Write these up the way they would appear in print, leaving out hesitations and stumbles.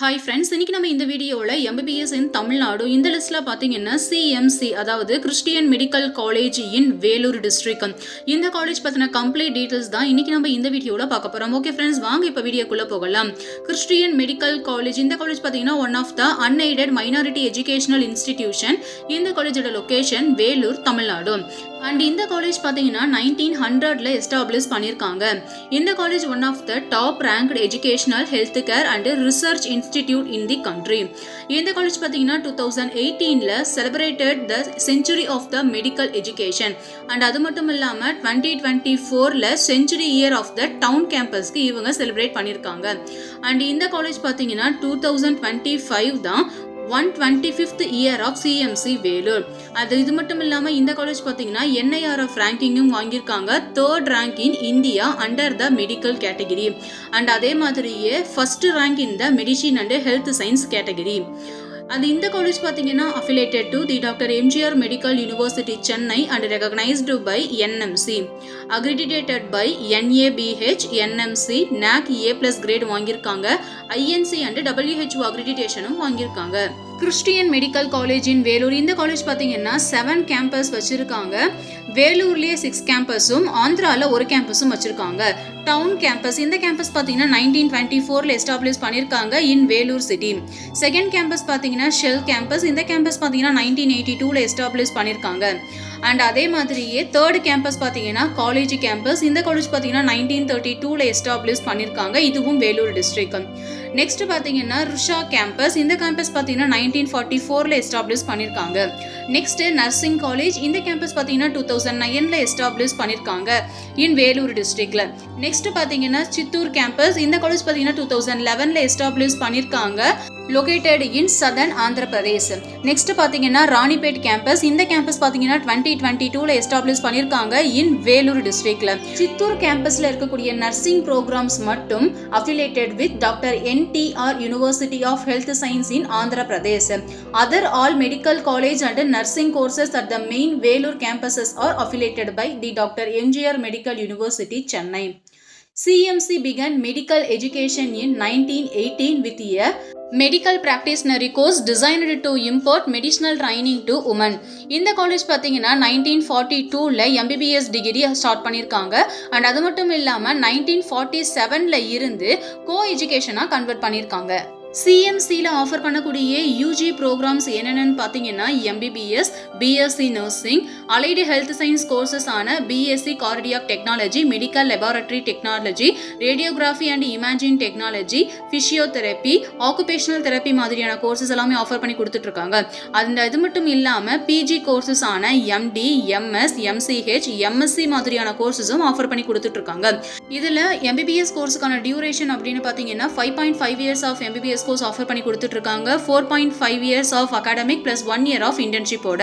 Hi friends, இன்னைக்கு நம்ம இந்த வீடியோவில் எம்பிபிஎஸ் இன் தமிழ்நாடு இந்த லிஸ்ட்டில் பார்த்தீங்கன்னா சிஎம்சி அதாவது Christian medical college in Vellore district இந்த காலேஜ் பற்றின கம்ப்ளீட் டீட்டெயில்ஸ் தான் இன்னைக்கு நம்ம இந்த வீடியோவில் பார்க்க போகிறோம். ஓகே ஃப்ரெண்ட்ஸ், வாங்க இப்போ வீடியோக்குள்ளே போகலாம். கிறிஸ்டியன் மெடிக்கல் காலேஜ் இந்த காலேஜ் பார்த்தீங்கன்னா one of the unaided minority educational institution. இந்த காலேஜோட லொக்கேஷன் வேலூர், தமிழ்நாடு. அண்ட் இந்த காலேஜ் பார்த்தீங்கன்னா 1900ல் எஸ்டாப்ளிஷ் பண்ணியிருக்காங்க. இந்த college one of the top ranked educational health care and research institute in the country. இந்த காலேஜ் பார்த்தீங்கன்னா 2018ல் celebrated the century of the medical education. And அது மட்டும் இல்லாமல் 2024ல் century year of the town கேம்பஸ்க்கு இவங்க செலிப்ரேட் பண்ணியிருக்காங்க. அண்ட் இந்த காலேஜ் பார்த்தீங்கன்னா 2025 தான் 125th year of CMC Vellore. இது மட்டும் இல்லாமல் இந்த காலேஜ் பார்த்தீங்கன்னா என்ஐஆர்எஃப் ரேங்கிங்கும் வாங்கியிருக்காங்க. 3rd rank in India under the medical category. And அதே மாதிரியே first rank in the medicine and health science category. இந்த காலேஜ் பார்த்தீங்கன்னா affiliated to the doctor MGR medical university Chennai and recognised by NMC, accredited by NABH, NMC, NAC A+ grade வாங்கியிருக்காங்க. INC and WHO அக்ரிடிடேஷனும் வாங்கியிருக்காங்க. Christian medical college in Vellore இந்த college பார்த்தீங்கன்னா 7 campus வச்சிருக்காங்க. வேலூர்லேயே 6 கேம்பஸும் ஆந்திராவில் 1 கேம்பஸும் வச்சிருக்காங்க. டவுன் கேம்பஸ் இந்த கேம்பஸ் பார்த்தீங்கன்னா 1924ல் எஸ்டாப்ளிஷ் பண்ணியிருக்காங்க இன் வேலூர் சிட்டி. செகண்ட் கேம்பஸ் பார்த்தீங்கன்னா ஷெல் கேம்பஸ். இந்த கேம்பஸ் பார்த்தீங்கன்னா 1982ல் எஸ்டாப்ளிஷ் பண்ணியிருக்காங்க. அண்ட் அதே மாதிரியே 3rd கேம்பஸ் பார்த்தீங்கன்னா காலேஜ் கேம்பஸ். இந்த காலேஜ் பார்த்தீங்கன்னா 1932ல் எஸ்டாப்ளிஷ் பண்ணியிருக்காங்க. இதுவும் வேலூர் டிஸ்ட்ரிக்ட். நெக்ஸ்ட் பார்த்தீங்கன்னா ருஷா கேம்பஸ். இந்த கேம்பஸ் பார்த்தீங்கன்னா 1944ல் எஸ்டாப்ளிஷ் பண்ணியிருக்காங்க. Next nursing college. இந்த கேம்பஸ் பார்த்தீங்கன்னா 2009ல் எஸ்டாப்ளிஷ் பண்ணியிருக்காங்க இன் வேலூர் டிஸ்ட்ரிக்ட்ல. நெக்ஸ்ட் பார்த்தீங்கன்னா சித்தூர் கேம்பஸ். இந்த காலேஜ் பார்த்தீங்கன்னா 2011ல் எஸ்டாப்ளிஷ் பண்ணியிருக்காங்க, லொகேட்டட் இன் சதர்ன் ஆந்திர பிரதேஷ். நெக்ஸ்ட் பார்த்தீங்கன்னா ராணிப்பேட் கேம்பஸ். இந்த கேம்பஸ் பார்த்தீங்கன்னா 2022ல் எஸ்டாப்ளிஷ் பண்ணியிருக்காங்க இன் வேலூர் டிஸ்ட்ரிக்ட்ல. சித்தூர் கேம்பஸ்ல இருக்கக்கூடிய நர்சிங் ப்ரோக்ராம்ஸ் மட்டும் affiliated with doctor NTR university of health science in Andhra Pradesh. Other all medical college and nursing courses at the main Vellore campuses are affiliated by the Dr. MGR Medical University, Chennai. CMC began medical education in 1918 with a medical practitioner course designed to impart medicinal training to women. இந்த college பார்த்தீங்கன்னா 1942ல் MBBS degree start பண்ணியிருக்காங்க. And அது மட்டும் இல்லாமல் 1947ல் இருந்து கோ எஜுகேஷனாக convert பண்ணியிருக்காங்க. சிஎம்சியில் offer பண்ணக்கூடிய UG programs என்னென்னு பார்த்தீங்கன்னா MBBS, BSc nursing, allied health science courses ஆன BSc cardiac technology, medical laboratory technology, radiography and imaging technology, physiotherapy, occupational therapy மாதிரியான கோர்சஸ் எல்லாமே ஆஃபர் பண்ணி கொடுத்துட்ருக்காங்க. இது மட்டும் இல்லாமல் பிஜி கோர்சஸ் ஆன MD, MS, MCH, MSc மாதிரியான கோர்சஸும் ஆஃபர் பண்ணி கொடுத்துட்ருக்காங்க. இதில் MBBS கோர்ஸுக்கான டியூரேஷன் அப்படின்னு பார்த்தீங்கன்னா 5.5 years of MBBS course offer பண்ணி கொடுத்துட்டு இருக்காங்க. 4.5 years of academic plus 1 year of இன்டர்ன்ஷிப்போட.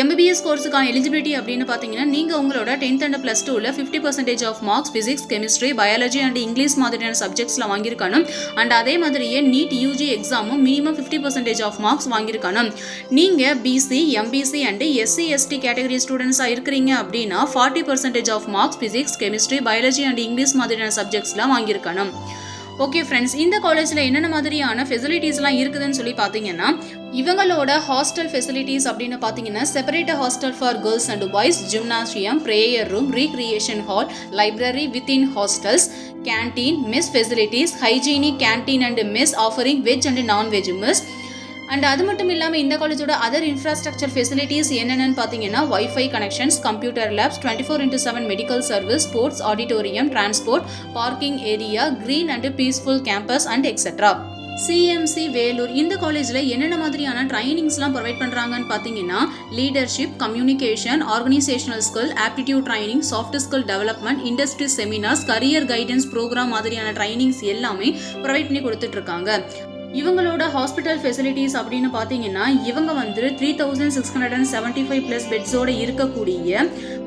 MBBS கோர்ஸுக்கான எலிஜிபிலிட்டி அப்படின்னு பார்த்தீங்கன்னா நீங்கள் உங்களோட 10th and +2ல் 50% of marks physics, chemistry, biology and English மாதிரியான சப்ஜெக்ட்ஸில் வாங்கியிருக்கணும். அண்ட் அதே மாதிரியே நீட் UG எக்ஸாமும் மினிமம் 50% ஆஃப் மார்க்ஸ் வாங்கியிருக்கணும். நீங்கள் BC, MBC and SC ST category ஸ்டூடெண்ட்ஸாக இருக்கிறீங்க அப்படின்னா 40% of marks physics, chemistry, biology and English மாதிரியான சப்ஜெக்ட்ஸ்லாம் வாங்கியிருக்கணும். ஓகே ஃப்ரெண்ட்ஸ், இந்த காலேஜில் என்னென்ன மாதிரியான ஃபெசிலிட்டிஸ்லாம் இருக்குதுன்னு சொல்லி பார்த்தீங்கன்னா இவங்களோட ஹாஸ்டல் ஃபெசிலிட்டிஸ் அப்படின்னு பார்த்தீங்கன்னா separate hostel for girls and boys, gymnasium, prayer room, recreation hall, library within hostels, canteen, mess facilities, hygienic canteen and mess offering veg and non veg mess. And அது மட்டும் இல்லாமல் இந்த காலேஜோட அதர் இன்ஃப்ராஸ்ட்ரக்சர் ஃபெசிலிட்டிஸ் என்னென்னு பார்த்தீங்கன்னா wifi connections, computer labs, 24/7 medical service, sports auditorium, transport, parking area, green and peaceful campus and etcetera. CMC Vellore இந்த காலேஜில் என்னென்ன மாதிரியான ட்ரைனிங்ஸ்லாம் ப்ரொவைட் பண்ணுறாங்கன்னு பார்த்தீங்கன்னா leadership, communication, organisational skill, aptitude training, soft skill development, industry seminars, career guidance program மாதிரியான trainings எல்லாமே provide பண்ணி கொடுத்துட்ருக்காங்க. இவங்களோட ஹாஸ்பிட்டல் ஃபெசிலிட்டிஸ் அப்படின்னு பார்த்தீங்கன்னா இவங்க 3675+ பெட்ஸோடு இருக்கக்கூடிய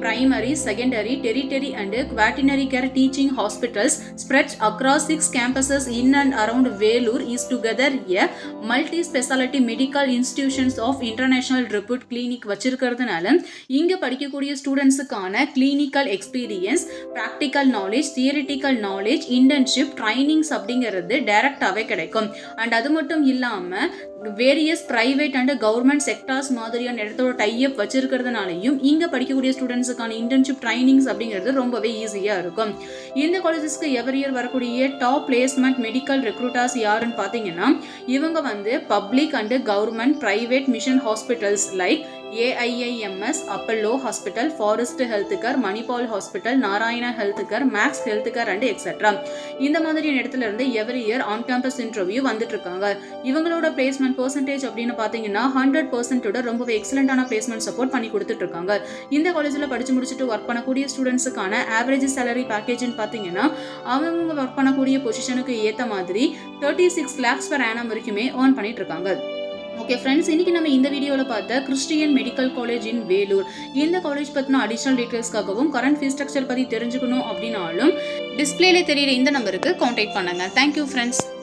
primary, secondary, territory and quaternary care teaching hospitals spreads across 6 campuses in and around Velur is together a multi-speciality medical institutions of international repute clinic வச்சிருக்கிறதுனால இங்கே படிக்கக்கூடிய ஸ்டூடெண்ட்ஸுக்கான clinical experience, practical knowledge, theoretical knowledge, internship, trainings அப்படிங்கிறது டைரக்டாகவே கிடைக்கும். And அது மட்டும் இல்லாமல் various private and government sectors மாதிரியான இடத்தோட டைப் வச்சிருக்கிறதுனாலையும் இங்கே படிக்கக்கூடிய ஸ்டூடெண்ட்ஸுக்கான இன்டர்ன்ஷிப் ட்ரைனிங்ஸ் அப்படிங்கிறது ரொம்பவே ஈஸியாக இருக்கும். இந்த காலேஜஸ்க்கு எவ்ரி இயர் வரக்கூடிய டாப் பிளேஸ்மெண்ட் மெடிக்கல் ரெக்ரூட்டர்ஸ் யாருன்னு பார்த்தீங்கன்னா இவங்க வந்து public and government private mission hospitals like AIIMS, Apollo hospital, Fortis health care, Manipal hospital, Narayana health care, Max health care and etcetera இந்த மாதிரியான இடத்துல இருந்து every year on campus interview வந்துட்டு இருக்காங்க. இவங்களோட பிளேஸ்மெண்ட் பெர்சன்டேஜ் அப்படின்னு பார்த்தீங்கன்னா 100% ரொம்பவே எக்ஸலண்டான பிளேஸ்மெண்ட் சப்போர்ட் பண்ணி கொடுத்துட்டு இருக்காங்க. இந்த காலேஜில் படிச்சு முடிச்சுட்டு ஒர்க் பண்ணக்கூடிய ஸ்டூடெண்ட்ஸுக்கான ஆவரேஜ் சேலரி பேக்கேஜ்னு பார்த்தீங்கன்னா அவங்க ஒர்க் பண்ணக்கூடிய பொசிஷனுக்கு ஏற்ற மாதிரி 36 lakhs per annum வரைக்குமே ஏர்ன் பண்ணிட்டு இருக்காங்க. ஓகே ஃப்ரெண்ட்ஸ், இன்னைக்கு நம்ம இந்த வீடியோவில் பார்த்த Christian medical college in Vellore இந்த காலேஜ் பற்றின அடிஷனல் டீட்டெயில்ஸ்க்காகவும் கரண்ட் ஃபீஸ் ஸ்ட்ரக்சர் பற்றி தெரிஞ்சுக்கணும் அப்படின்னாலும் டிஸ்பிளேல தெரியுற இந்த நம்பருக்கு கான்டாக்ட் பண்ணுங்க. Thank you friends.